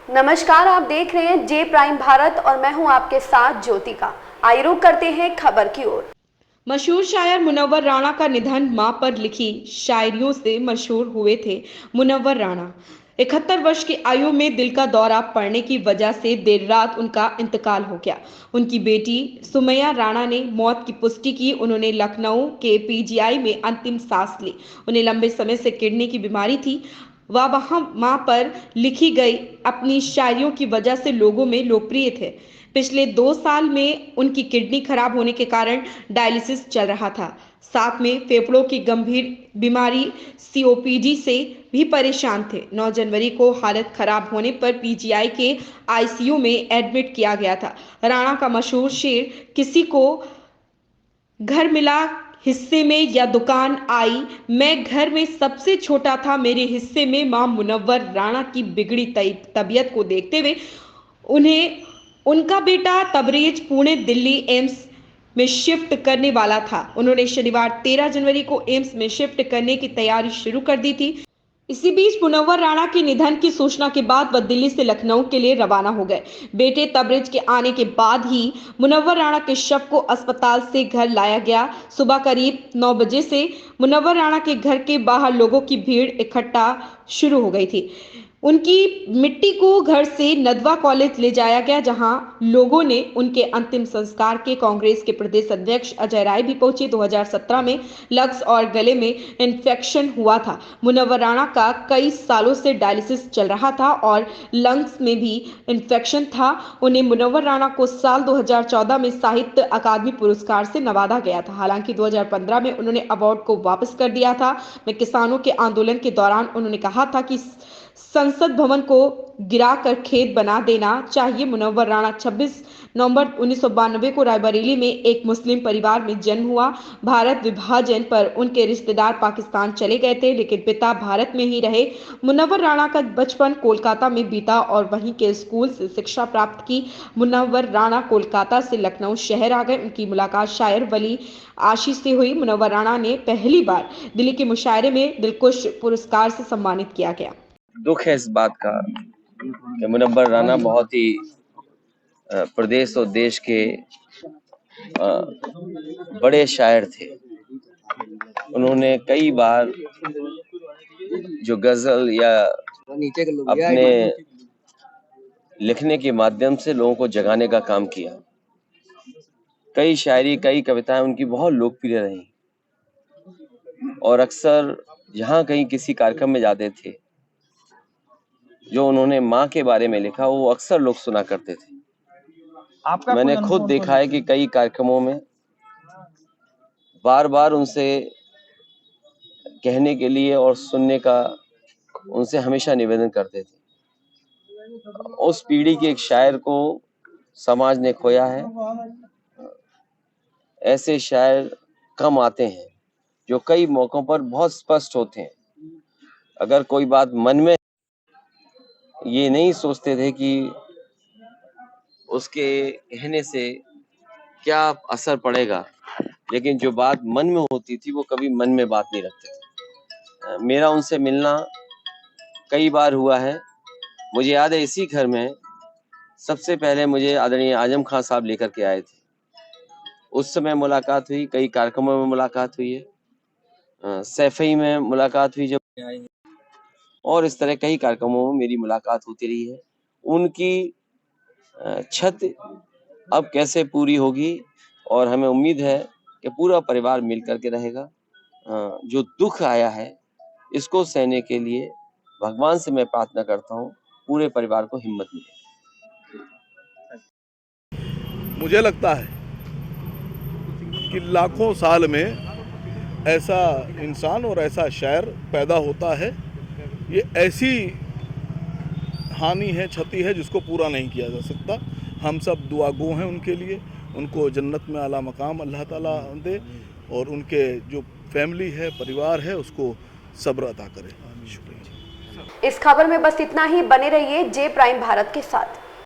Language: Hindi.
नमस्कार, आप देख रहे हैं जे प्राइम भारत और मैं हूं आपके साथ ज्योतिका। आइए रुक करते हैं खबर की ओर। मशहूर शायर मुनव्वर राणा का निधन। मां पर लिखी शायरियों से मशहूर हुए थे मुनव्वर राणा। 71 वर्ष की आयु में दिल का दौरा पड़ने की वजह से देर रात उनका इंतकाल हो गया। उनकी बेटी सुमैया राणा ने मौत की पुष्टि की। उन्होंने लखनऊ के पीजीआई में अंतिम सांस ली। उन्हें लंबे समय से किडनी की बीमारी थी। वह वहां मां पर लिखी गई अपनी शायरियों की वजह से लोगों में लोकप्रिय थे। पिछले 2 साल में उनकी किडनी खराब होने के कारण डायलिसिस चल रहा था। साथ में फेफड़ों की गंभीर बीमारी सीओपीडी से भी परेशान थे। 9 जनवरी को हालत खराब होने पर पीजीआई के आईसीयू में एडमिट किया गया था। राणा का मशहूर शेर, किसी को घर मिला हिस्से में या दुकान आई, मैं घर में सबसे छोटा था, मेरे हिस्से में मां मुनव्वर राणा की बिगड़ी तबीयत को देखते हुए उन्हें उनका बेटा तबरेज पुणे दिल्ली एम्स में शिफ्ट करने वाला था। उन्होंने शनिवार 13 जनवरी को एम्स में शिफ्ट करने की तैयारी शुरू कर दी थी। इसी बीच मुनव्वर राणा के निधन की सूचना के बाद वह दिल्ली से लखनऊ के लिए रवाना हो गए। बेटे तबरेज के आने के बाद ही मुनव्वर राणा के शव को अस्पताल से घर लाया गया। सुबह करीब 9 बजे से मुनव्वर राणा के घर के बाहर लोगों की भीड़ इकट्ठा शुरू हो गई थी। उनकी मिट्टी को घर से नदवा कॉलेज ले जाया गया, जहां लोगों ने उनके अंतिम संस्कार के कांग्रेस के प्रदेश अध्यक्ष अजय राय भी पहुंचे। 2017 में लंग्स और गले में इन्फेक्शन हुआ था। मुनव्वर राणा का कई सालों से डायलिसिस चल रहा था और लंग्स में भी इन्फेक्शन था। उन्हें मुनव्वर राणा को साल 2014 में साहित्य अकादमी पुरस्कार से नवाजा गया था। हालांकि 2015 में उन्होंने अवार्ड को वापस कर दिया था। में किसानों के आंदोलन के दौरान उन्होंने कहा था कि संसद भवन को गिराकर खेत बना देना चाहिए। मुनव्वर राणा 26 नवंबर 1992 को रायबरेली में एक मुस्लिम परिवार में जन्म हुआ। भारत विभाजन पर उनके रिश्तेदार पाकिस्तान चले गए थे, लेकिन पिता भारत में ही रहे। मुनव्वर राणा का बचपन कोलकाता में बीता और वहीं के स्कूल से शिक्षा प्राप्त की। मुनव्वर राणा कोलकाता से लखनऊ शहर आ गए। उनकी मुलाकात शायर वली आशीष से हुई। मुनव्वर राणा ने पहली बार दिल्ली के मुशायरे में दिलकुश पुरस्कार से सम्मानित किया गया। दुख है इस बात का कि मुनव्वर राणा बहुत ही प्रदेश और देश के बड़े शायर थे। उन्होंने कई बार जो गजल या अपने लिखने के माध्यम से लोगों को जगाने का काम किया। कई शायरी, कई कविताएं उनकी बहुत लोकप्रिय रही और अक्सर जहाँ कहीं किसी कार्यक्रम में जाते थे, जो उन्होंने माँ के बारे में लिखा वो अक्सर लोग सुना करते थे। मैंने खुद देखा है कि कई कार्यक्रमों में बार बार उनसे कहने के लिए और सुनने का उनसे हमेशा निवेदन करते थे। उस पीढ़ी के एक शायर को समाज ने खोया है। ऐसे शायर कम आते हैं जो कई मौकों पर बहुत स्पष्ट होते हैं। अगर कोई बात मन में, ये नहीं सोचते थे कि उसके कहने से क्या असर पड़ेगा, लेकिन जो बात मन में होती थी वो कभी मन में बात नहीं रखते थे। मेरा उनसे मिलना कई बार हुआ है। मुझे याद है इसी घर में सबसे पहले मुझे आदरणीय आजम खान साहब लेकर के आए थे। उस समय मुलाकात हुई, कई कार्यक्रमों में मुलाकात हुई है, सैफई में मुलाकात हुई जब आए हैं, और इस तरह कई कार्यक्रमों में मेरी मुलाकात होती रही है। उनकी छत अब कैसे पूरी होगी और हमें उम्मीद है कि पूरा परिवार मिल करके रहेगा। जो दुख आया है इसको सहने के लिए भगवान से मैं प्रार्थना करता हूँ पूरे परिवार को हिम्मत मिले। मुझे लगता है कि लाखों साल में ऐसा इंसान और ऐसा शायर पैदा होता है। ये ऐसी हानि है, क्षति है जिसको पूरा नहीं किया जा सकता। हम सब दुआ गो हैं उनके लिए। उनको जन्नत में आला मकाम अल्लाह ताला दे और उनके जो फैमिली है, परिवार है, उसको सब्र अता करे। शुक्रिया। इस खबर में बस इतना ही। बने रहिए जे प्राइम भारत के साथ।